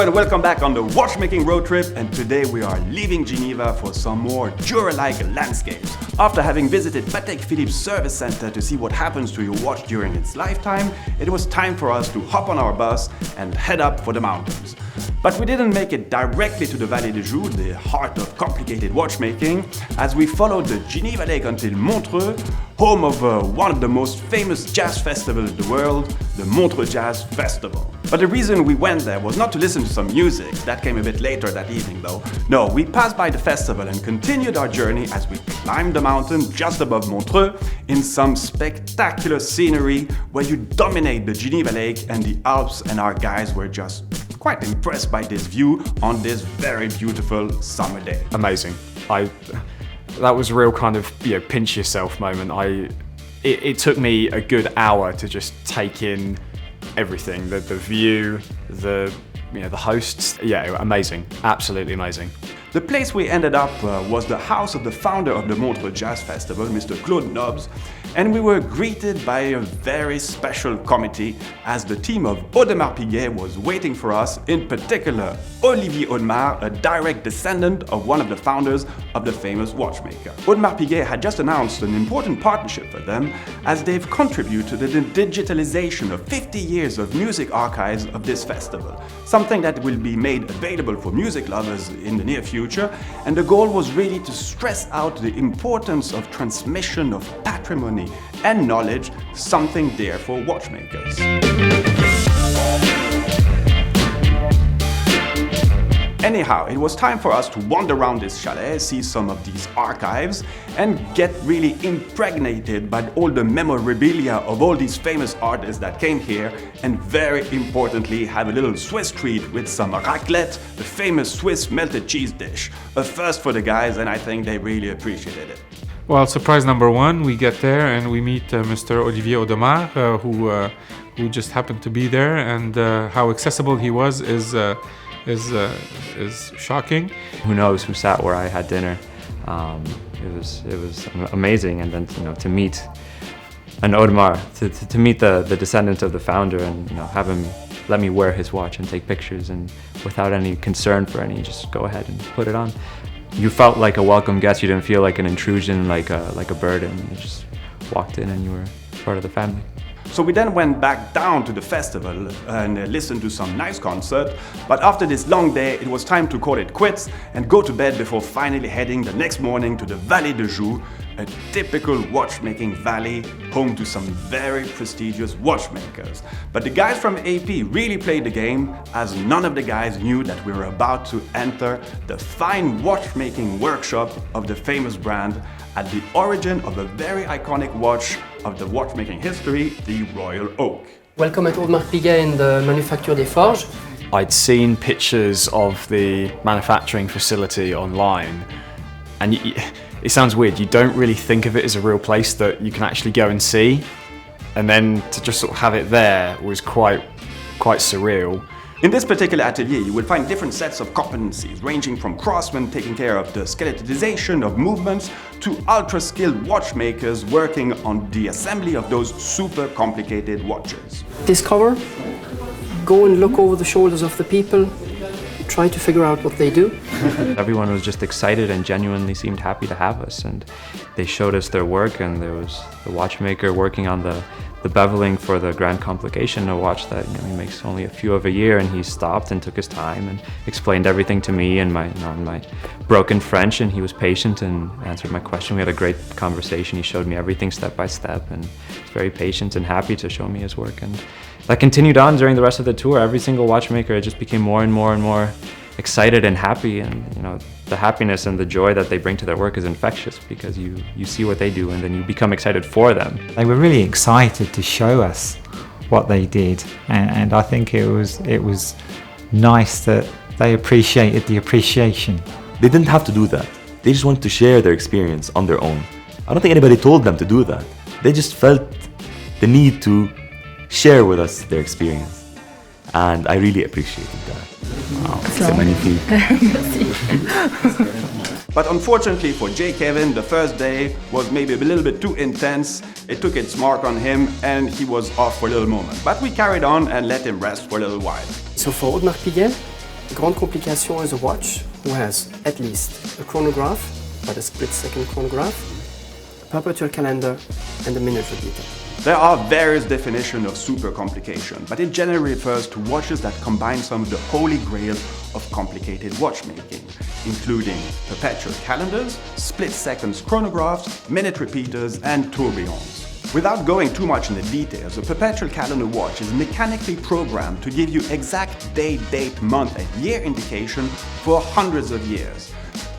and welcome back on the Watchmaking Roadtrip, and today we are leaving Geneva for some more Jura-like landscapes. After having visited Patek Philippe's service center to see what happens to your watch during its lifetime, it was time for us to hop on our bus and head up for the mountains. But we didn't make it directly to the Vallée-de-Joux, the heart of complicated watchmaking, as we followed the Geneva Lake until Montreux, home of one of the most famous jazz festivals in the world, the Montreux Jazz Festival. But the reason we went there was not to listen to some music, that came a bit later that evening though. No, we passed by the festival and continued our journey as we climbed the mountain just above Montreux in some spectacular scenery where you dominate the Geneva Lake and the Alps, and our guys were just quite impressed by this view on this very beautiful summer day. Amazing. That was a real kind of, pinch yourself moment. It took me a good hour to just take in everything, the view, the hosts. Yeah, amazing, absolutely amazing. The place we ended up was the house of the founder of the Montreux Jazz Festival, Mr. Claude Nobs, and we were greeted by a very special committee as the team of Audemars Piguet was waiting for us, in particular Olivier Audemars, a direct descendant of one of the founders of the famous watchmaker. Audemars Piguet had just announced an important partnership for them as they've contributed to the digitalisation of 50 years of music archives of this festival, something that will be made available for music lovers in the near future, and the goal was really to stress out the importance of transmission of patrimony and knowledge, something dear for watchmakers. Anyhow, it was time for us to wander around this chalet, see some of these archives, and get really impregnated by all the memorabilia of all these famous artists that came here, and very importantly, have a little Swiss treat with some raclette, the famous Swiss melted cheese dish. A first for the guys, and I think they really appreciated it. Well, surprise number one, we get there and we meet Mr. Olivier Audemars, who just happened to be there, and how accessible he was is shocking. Who knows who sat where I had dinner? It was amazing, and then to meet an Audemars, to meet the descendant of the founder, and have him let me wear his watch and take pictures, and without any concern for any, just go ahead and put it on. You felt like a welcome guest. You didn't feel like an intrusion, like a burden. You just walked in and you were part of the family. So we then went back down to the festival and listened to some nice concert, but after this long day it was time to call it quits and go to bed before finally heading the next morning to the Vallée-de-Joux, a typical watchmaking valley, home to some very prestigious watchmakers. But the guys from AP really played the game, as none of the guys knew that we were about to enter the fine watchmaking workshop of the famous brand, at the origin of a very iconic watch of the watchmaking history, the Royal Oak. Welcome at Audemars Piguet in the Manufacture des Forges. I'd seen pictures of the manufacturing facility online, and it sounds weird, you don't really think of it as a real place that you can actually go and see, and then to just sort of have it there was quite surreal. In this particular atelier, you will find different sets of competencies, ranging from craftsmen taking care of the skeletonization of movements to ultra-skilled watchmakers working on the assembly of those super complicated watches. Discover, go and look over the shoulders of the people, try to figure out what they do. Everyone was just excited and genuinely seemed happy to have us, and they showed us their work, and there was the watchmaker working on the beveling for the Grand Complication, a watch that he makes only a few of a year, and he stopped and took his time and explained everything to me in my broken French, and he was patient and answered my question. We had a great conversation. He showed me everything step by step, and was very patient and happy to show me his work, and that continued on during the rest of the tour. Every single watchmaker just became more and more excited and happy, and the happiness and the joy that they bring to their work is infectious, because you see what they do and then you become excited for them. They were really excited to show us what they did, and I think it was nice that they appreciated the appreciation. They didn't have to do that. They just wanted to share their experience on their own. I don't think anybody told them to do that. They just felt the need to share with us their experience, and I really appreciated that. Wow, c'est magnifique. But unfortunately for J. Kevin, the first day was maybe a little bit too intense. It took its mark on him and he was off for a little moment. But we carried on and let him rest for a little while. So for Audemars Piguet, Grande Complication is a watch who has at least a chronograph, but a split-second chronograph, a perpetual calendar, and a minute repeater. There are various definitions of super complication, but it generally refers to watches that combine some of the holy grail of complicated watchmaking, including perpetual calendars, split-second chronographs, minute repeaters, and tourbillons. Without going too much into details, a perpetual calendar watch is mechanically programmed to give you exact day, date, month, and year indication for hundreds of years.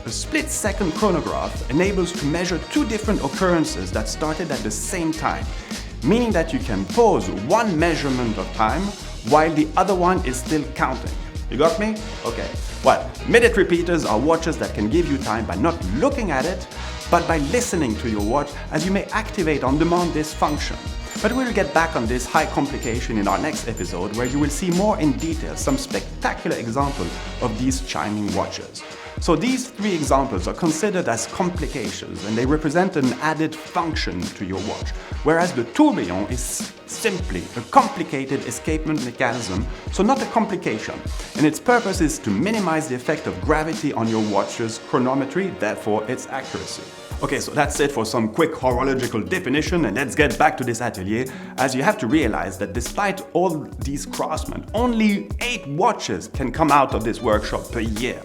A split-second chronograph enables to measure two different occurrences that started at the same time, meaning that you can pause one measurement of time while the other one is still counting. You got me? Okay. Well, minute repeaters are watches that can give you time by not looking at it, but by listening to your watch, as you may activate on demand this function. But we'll get back on this high complication in our next episode, where you will see more in detail some spectacular examples of these chiming watches. So these three examples are considered as complications, and they represent an added function to your watch, whereas the tourbillon is simply a complicated escapement mechanism, so not a complication, and its purpose is to minimize the effect of gravity on your watch's chronometry, therefore its accuracy. Okay, so that's it for some quick horological definition, and let's get back to this atelier, as you have to realize that despite all these craftsmen, only 8 watches can come out of this workshop per year.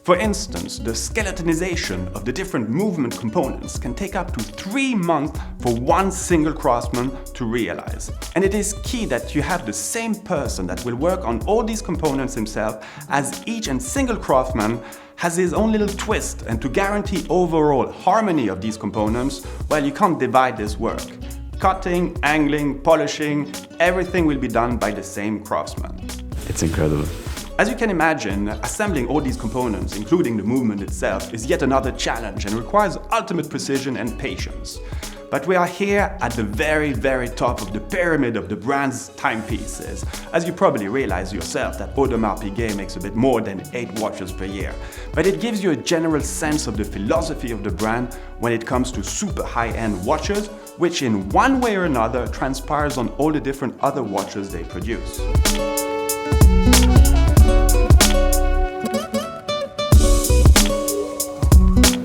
For instance, the skeletonization of the different movement components can take up to 3 months for one single craftsman to realize. And it is key that you have the same person that will work on all these components himself, as each and single craftsman has his own little twist, and to guarantee overall harmony of these components, well, you can't divide this work. Cutting, angling, polishing, everything will be done by the same craftsman. It's incredible. As you can imagine, assembling all these components, including the movement itself, is yet another challenge and requires ultimate precision and patience. But we are here at the very, very top of the pyramid of the brand's timepieces. As you probably realize yourself that Audemars Piguet makes a bit more than 8 watches per year. But it gives you a general sense of the philosophy of the brand when it comes to super high-end watches, which in one way or another transpires on all the different other watches they produce.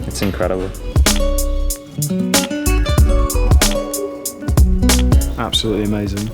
It's incredible. Absolutely amazing.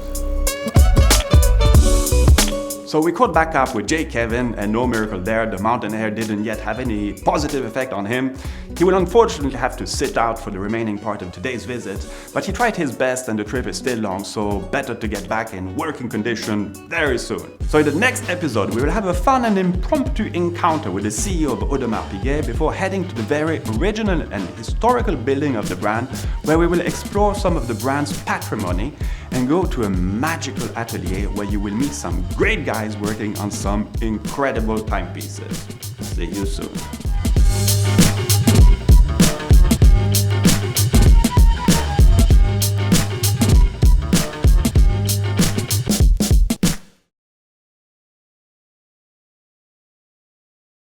So we caught back up with J. Kevin, and no miracle there, the mountain air didn't yet have any positive effect on him. He will unfortunately have to sit out for the remaining part of today's visit, but he tried his best and the trip is still long, so better to get back in working condition very soon. So in the next episode, we will have a fun and impromptu encounter with the CEO of Audemars Piguet before heading to the very original and historical building of the brand, where we will explore some of the brand's patrimony and go to a magical atelier where you will meet some great guys working on some incredible timepieces. See you soon.